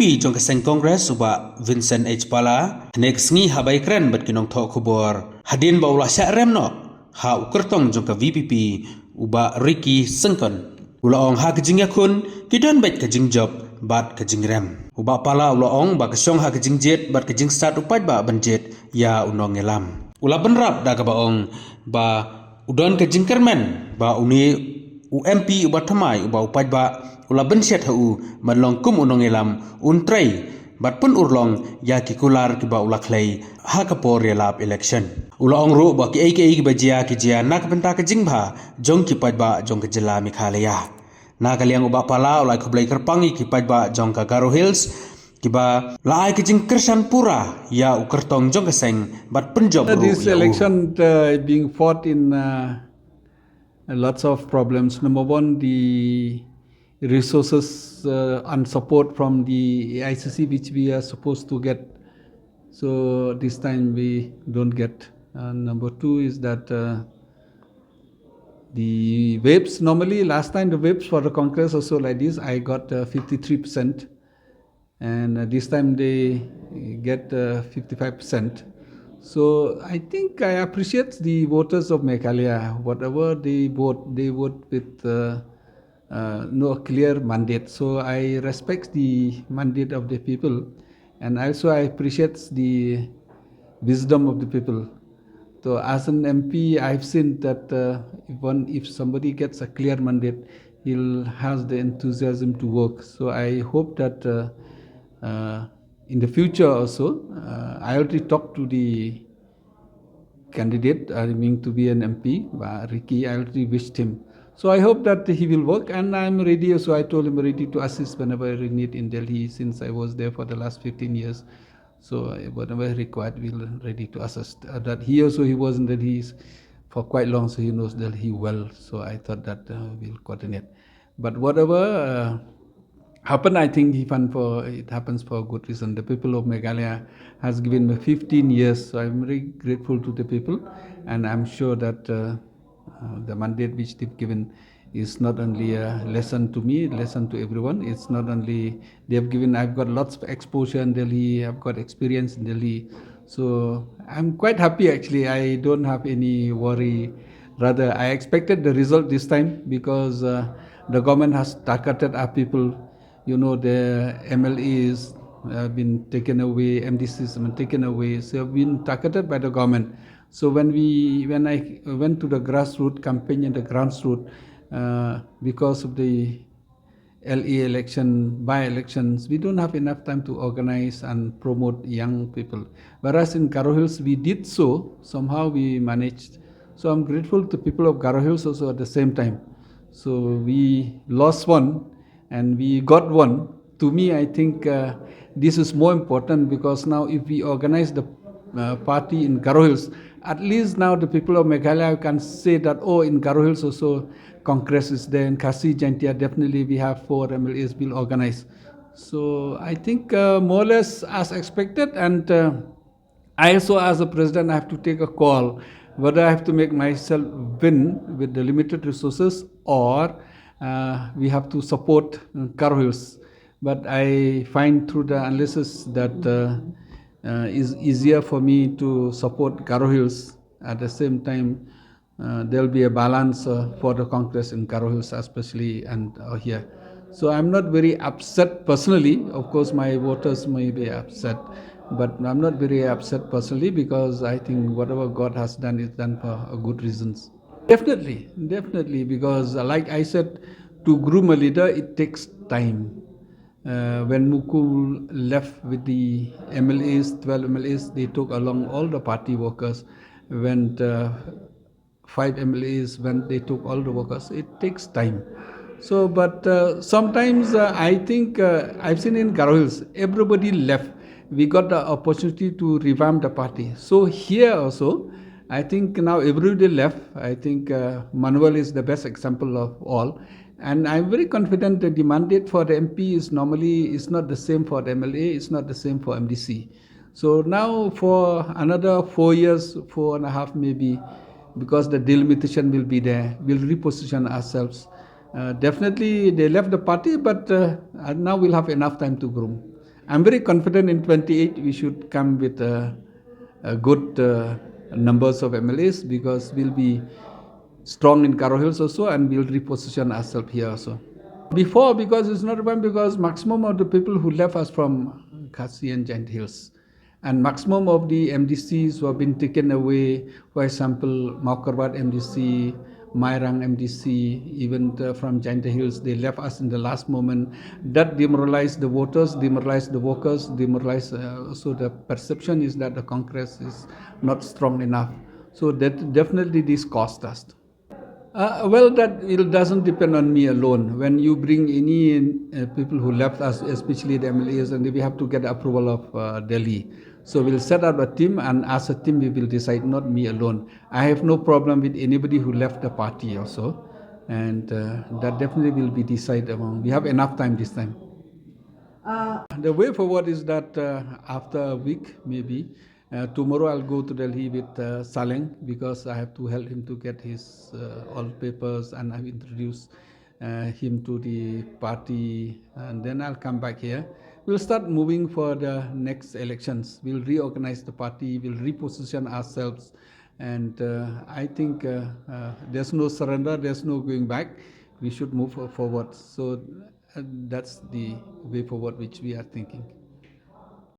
MP jong keseng Kongres uba Vincent H. Pala nek sngi habai kren bat kinong tho kubor hadin ba ulah syak rem no ha ukertong jong ka VPP uba Ricky Sengkon ulaong ha kejing yakun kidon bait kejing job bat kejing rem uba Pala ulaong ba kesyong ha kejing jet bat kejing start upat ba banjet ya unong ngelam ula benrap da ka baong ba udon kejing kyrmen ba uni UMP uba thamai uba upat ba ula benset hu manlong kum unong elam untrai bat pynurlong ïaki kular ki ba ula klei ha kapor relap election ula ong ru ba ki ki bajia ki jia nak benta ke jingba jong ki paidbah jong ke jela Meghalaya na kaliang uba Pala ula khublai kerpangi ki paidbah jong ka Garo Hills ki ba lai ki jing kersan pura ya ukertong jong keseng bat penjob ru this election being fought in lots of problems. Number one, the resources and support from the ICC which we are supposed to get, so this time we don't get. Number two is that the whips, normally last time the whips for the Congress also like this, I got 53%, and this time they get 55%. So I think I appreciate the voters of Meghalaya. Whatever they vote with no clear mandate. So I respect the mandate of the people, and also I appreciate the wisdom of the people. So as an MP, I've seen that if somebody gets a clear mandate, he'll has the enthusiasm to work. So I hope that in the future also, I already talked to the candidate, I mean to be an MP, Ricky. I already wished him. So I hope that he will work, and I'm ready. So I told him ready to assist whenever I need in Delhi, since I was there for the last 15 years. So whatever required, we'll ready to assist. That he was in Delhi for quite long, so he knows Delhi well. So I thought that we'll coordinate. But whatever happen, I think it happens for a good reason. The people of Meghalaya has given me 15 years, so I'm very grateful to the people, and I'm sure that the mandate which they've given is not only a lesson to me, lesson to everyone. It's not only I've got lots of exposure in Delhi, I've got experience in Delhi, so I'm quite happy actually. I don't have any worry. Rather, I expected the result this time because the government has targeted our people. You know, the MLAs have been taken away, MDCs have been taken away, so have been targeted by the government. So when I went to the grassroots campaign and the grassroots, because of the LA election, by-elections, we don't have enough time to organize and promote young people. Whereas in Garo Hills, we did so, somehow we managed. So I'm grateful to people of Garo Hills also at the same time. So we lost one, and we got one. To me, I think this is more important, because now if we organize the party in Garo Hills, at least now the people of Meghalaya can say that, oh, in Garo Hills also Congress is there, in Khasi Jaintia definitely we have 4 MLAs will organize. So I think more or less as expected, and I also as a president I have to take a call whether I have to make myself win with the limited resources, or we have to support Garo Hills. But I find through the analysis that is easier for me to support Garo Hills. At the same time, there will be a balance for the Congress in Garo Hills especially, and here. So I'm not very upset personally. Of course, my voters may be upset, but I'm not very upset personally, because I think whatever God has done is done for good reasons. Definitely, because like I said, to groom a leader, it takes time. When Mukul left with the MLAs, 12 MLAs, they took along all the party workers. When 5 MLAs, when they took all the workers, it takes time. So, but sometimes I think I've seen in Garo Hills, everybody left. We got the opportunity to revamp the party. So here also, I think now everybody left. I think Manuel is the best example of all. And I'm very confident that the mandate for the MP is not the same for the MLA, it's not the same for MDC. So now for another 4 years, 4.5 maybe, because the delimitation will be there, we'll reposition ourselves. Definitely they left the party, but now we'll have enough time to groom. I'm very confident in 28 we should come with a good numbers of MLAs because we'll be strong in Karo Hills also and we'll reposition ourselves here also. Before, because it's not a problem, because maximum of the people who left us from Khasi and Giant Hills, and maximum of the MDCs who have been taken away, for example, Maukarbat MDC, Mairang MDC, even from Giant Hills, they left us in the last moment. That demoralized the voters, demoralized the workers, demoralized. So the perception is that the Congress is not strong enough. So that definitely this cost us. Well, that it doesn't depend on me alone. When you bring any people who left us, especially the MLAs, and we have to get approval of Delhi. So we'll set up a team, and as a team, we will decide, not me alone. I have no problem with anybody who left the party also, and that definitely will be decided among. We have enough time this time. The way forward is that after a week, maybe, tomorrow I'll go to Delhi with Saleng because I have to help him to get his all papers, and I've introduced him to the party, and then I'll come back here. We'll start moving for the next elections. We'll reorganize the party, we'll reposition ourselves, and I think there's no surrender, there's no going back. We should move forward. So that's the way forward which we are thinking.